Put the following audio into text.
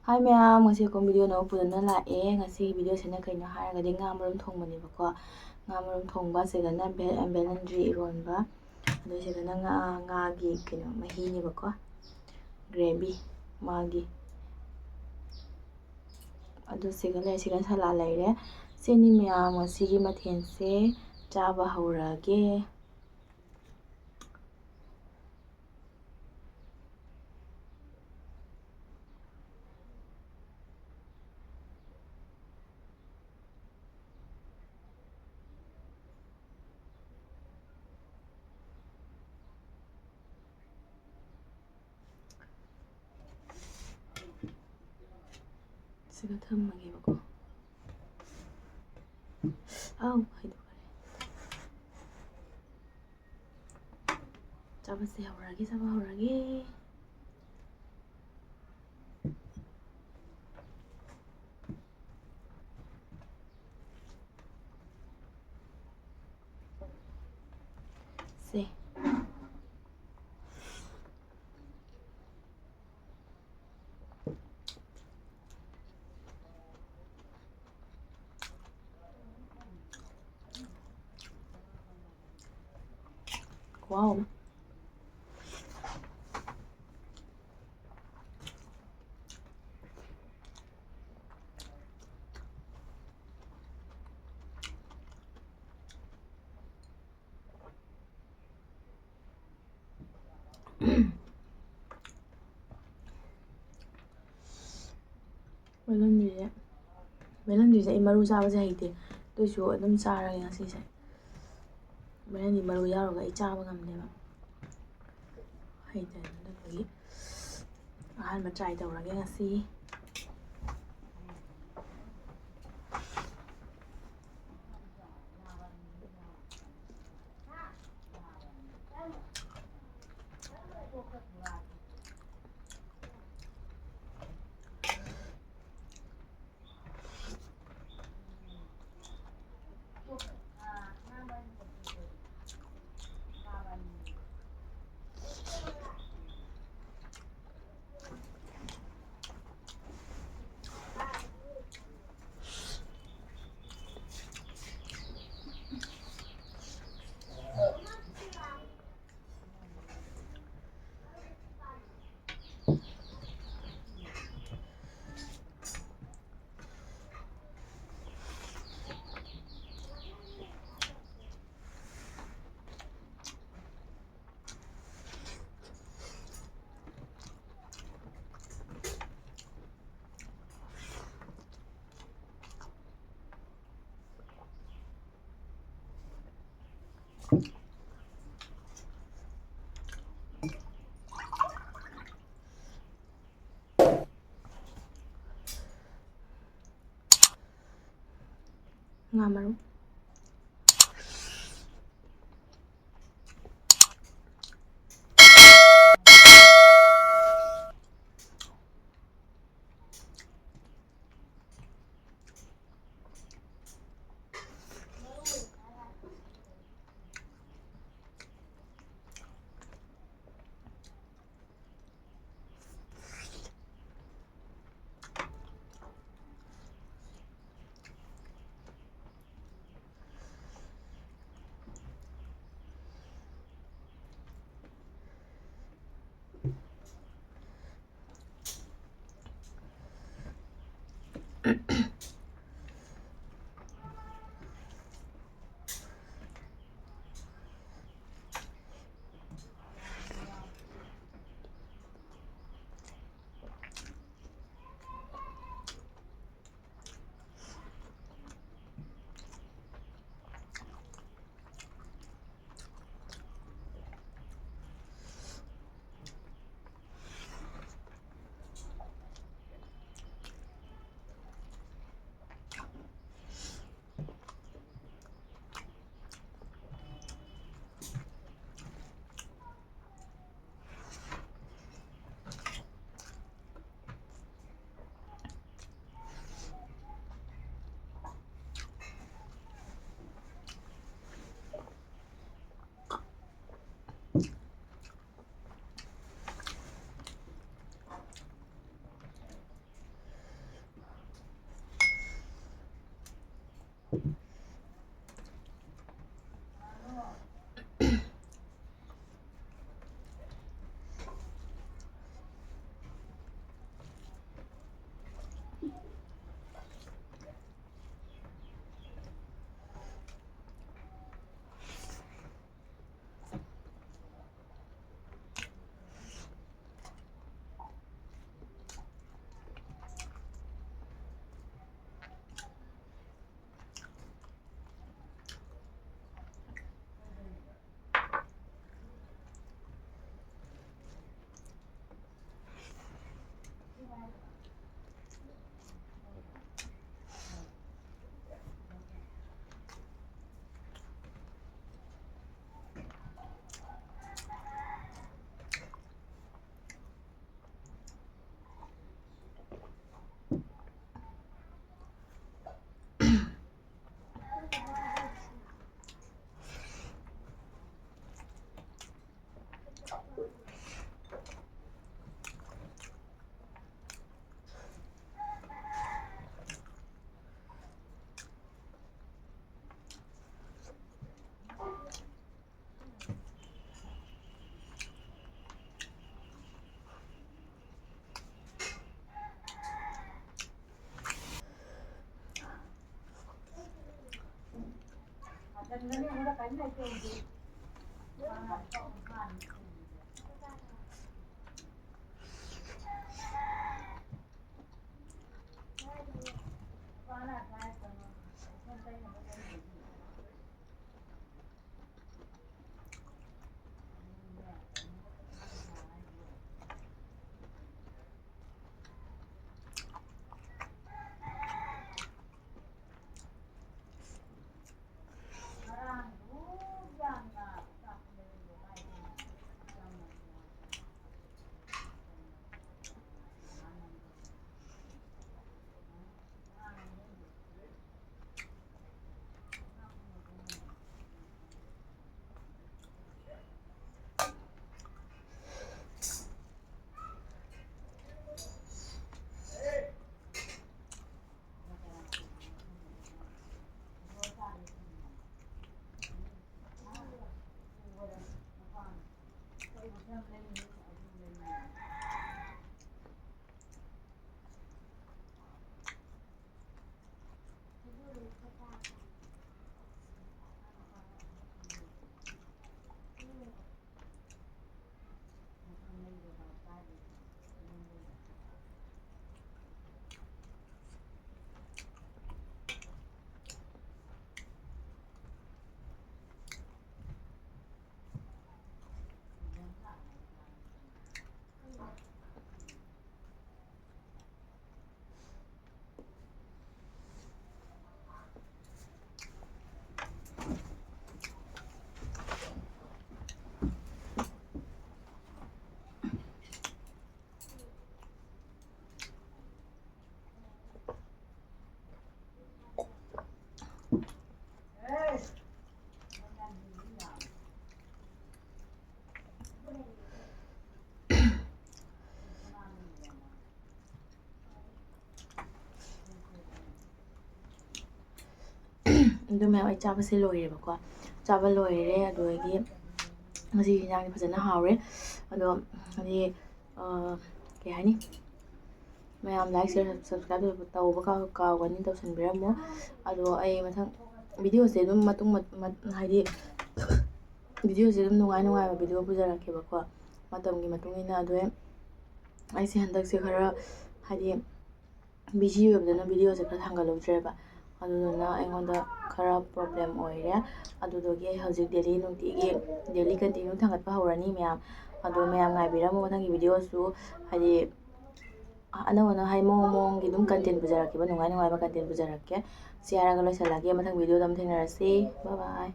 ꯍꯥꯏ ꯃꯌꯥꯝ, ꯉꯁꯤ ꯑꯩꯈꯣꯏ ꯚꯤꯗꯤꯑꯣ ꯑꯅꯧꯕ ꯄꯨꯗꯨꯅ ꯂꯥꯛꯑꯦ꯫ ꯉꯁꯤꯒꯤ ꯚꯤꯗꯤꯑꯣꯁꯤꯅ ꯀꯩꯅꯣ ꯍꯥꯏꯔꯒꯗꯤ ꯉꯥ ꯃꯔꯨꯝ ꯊꯣꯡꯕꯅꯦꯕꯀꯣ. ꯉꯥ ꯃꯔꯨꯝ ꯊꯣꯡꯕ, ꯁꯤꯗꯅ ꯕꯦꯂꯟꯗ꯭ꯔꯤ ꯏꯔꯣꯟꯕ, ꯑꯗꯨ ꯁꯤꯗꯅ ꯉꯥꯒꯤ ꯀꯩꯅꯣ ꯃꯍꯤꯅꯦꯕꯀꯣ, ꯒ꯭ꯔꯦꯚꯤ ꯃꯥꯒꯤ. ꯑꯗꯨ ꯁꯤꯒ ꯁꯂꯥꯠ ꯂꯩꯔꯦ. ꯁꯤꯅꯤ ꯃꯌꯥꯝ ꯉꯁꯤꯒꯤ ꯃꯊꯦꯜꯁꯦ. ꯆꯥꯕ ꯍꯧꯔꯒꯦ. ꯁꯤꯒ ꯊꯝꯃꯒꯦꯕꯀꯣ. ꯍꯩꯗꯣꯛꯈ꯭ꯔꯦ. ꯆꯥꯕ ꯍꯧꯔꯒꯦ. ꯁꯦ. ꯋꯥꯎ. ꯕꯦꯂꯟꯗ꯭ꯔꯤꯁꯦ ꯑꯩ ꯃꯔꯨ ꯆꯥꯕꯁꯦ ꯍꯩꯇꯦ, ꯑꯗꯨꯏꯁꯨ ꯑꯗꯨꯝ ꯆꯥꯔꯒꯦ ꯉꯁꯤꯁꯦ. ꯕꯦꯂꯟꯗ꯭ꯔꯤ ꯃꯔꯨ ꯌꯥꯎꯔꯒ ꯑꯩ ꯆꯥꯕ ꯉꯝꯗꯦꯕ, ꯍꯩꯇꯦ. ꯑꯗꯨꯗꯨꯒꯤ ꯑꯍꯥꯟꯕ ꯇ꯭ꯔꯥꯏ ꯇꯧꯔꯒꯦ ꯉꯁꯤ. ꯉꯥ ꯃꯔꯨꯝ. ꯑꯗꯨ ꯃꯌꯥꯝ ꯑꯩ ꯆꯥꯕꯁꯦ ꯂꯣꯏꯔꯦꯕꯀꯣ ꯆꯥꯕ ꯂꯣꯏꯔꯦ ꯑꯗꯨꯗꯒꯤ ꯉꯁꯤꯒꯤ ꯏꯟꯖꯥꯡꯗꯤ ꯐꯖꯅ ꯍꯥꯎꯔꯦ ꯑꯗꯣ ꯍꯥꯏꯗꯤ ꯀꯩ ꯍꯥꯏꯅꯤ ꯃꯌꯥꯝ ꯂꯥꯏꯛ ꯁꯤꯌꯔ ꯁꯕꯁꯀ꯭ꯔꯥꯏꯕ ꯇꯧꯕ ꯀꯥꯎꯒꯅꯤ ꯇꯧꯁꯟꯕꯤꯔꯝꯃꯣ ꯑꯗꯣ ꯑꯩ ꯃꯊꯪ ꯚꯤꯗꯤꯑꯣꯁꯦ ꯑꯗꯨꯝ ꯍꯥꯏꯗꯤ ꯚꯤꯗꯤꯑꯣꯁꯦ ꯑꯗꯨꯝ ꯅꯨꯡꯉꯥꯏꯕ ꯚꯤꯗꯤꯑꯣ ꯄꯨꯖꯔꯛꯀꯦꯕꯀꯣ ꯃꯇꯝꯒꯤ ꯃꯇꯨꯡ ꯏꯟꯅ ꯑꯗꯣ ꯑꯩꯁꯦ ꯍꯟꯗꯛꯁꯦ ꯈꯔ ꯍꯥꯏꯗꯤ ꯕꯤꯖꯤ ꯑꯣꯏꯕꯗꯨꯅ ꯚꯤꯗꯤꯑꯣꯁꯦ ꯈꯔ ꯊꯥꯡꯒꯠꯍꯧꯗ꯭ꯔꯦꯕ ꯑꯗꯨꯗꯨꯅ ꯑꯩꯉꯣꯟꯗ ꯈꯔ ꯄ꯭ꯔꯣꯕ꯭ꯂꯦꯝ ꯑꯣꯏꯔꯦ ꯑꯗꯨꯗꯨꯒꯤ ꯑꯩ ꯍꯧꯖꯤꯛ ꯗꯦꯂꯤ ꯀꯟꯇꯤꯅ꯭ꯌꯨ ꯊꯥꯡꯒꯠꯄ ꯍꯧꯔꯅꯤ ꯃꯌꯥꯝ ꯑꯗꯣ ꯃꯌꯥꯝ ꯉꯥꯏꯕꯤꯔꯝꯃꯣ ꯃꯊꯪꯒꯤ ꯚꯤꯗꯤꯑꯣꯁꯨ ꯍꯥꯏꯗꯤ ꯑꯅꯧ ꯍꯥꯏ ꯃꯑꯣꯡꯒꯤ ꯑꯗꯨꯝ ꯀꯟꯇꯦꯟ ꯄꯨꯖꯔꯛꯀꯦꯕ ꯅꯨꯡꯉꯥꯏꯕ ꯀꯟꯇꯦꯟ ꯄꯨꯖꯔꯛꯀꯦ ꯁꯤ ꯍꯥꯏꯔꯒ ꯂꯣꯏꯁꯤꯜꯂꯒꯦ ꯃꯊꯪ ꯚꯤꯗꯤꯑꯣꯗ ꯑꯃꯨꯛ ꯊꯦꯡꯅꯔꯁꯤ ꯕꯥꯏ ꯕꯥꯏ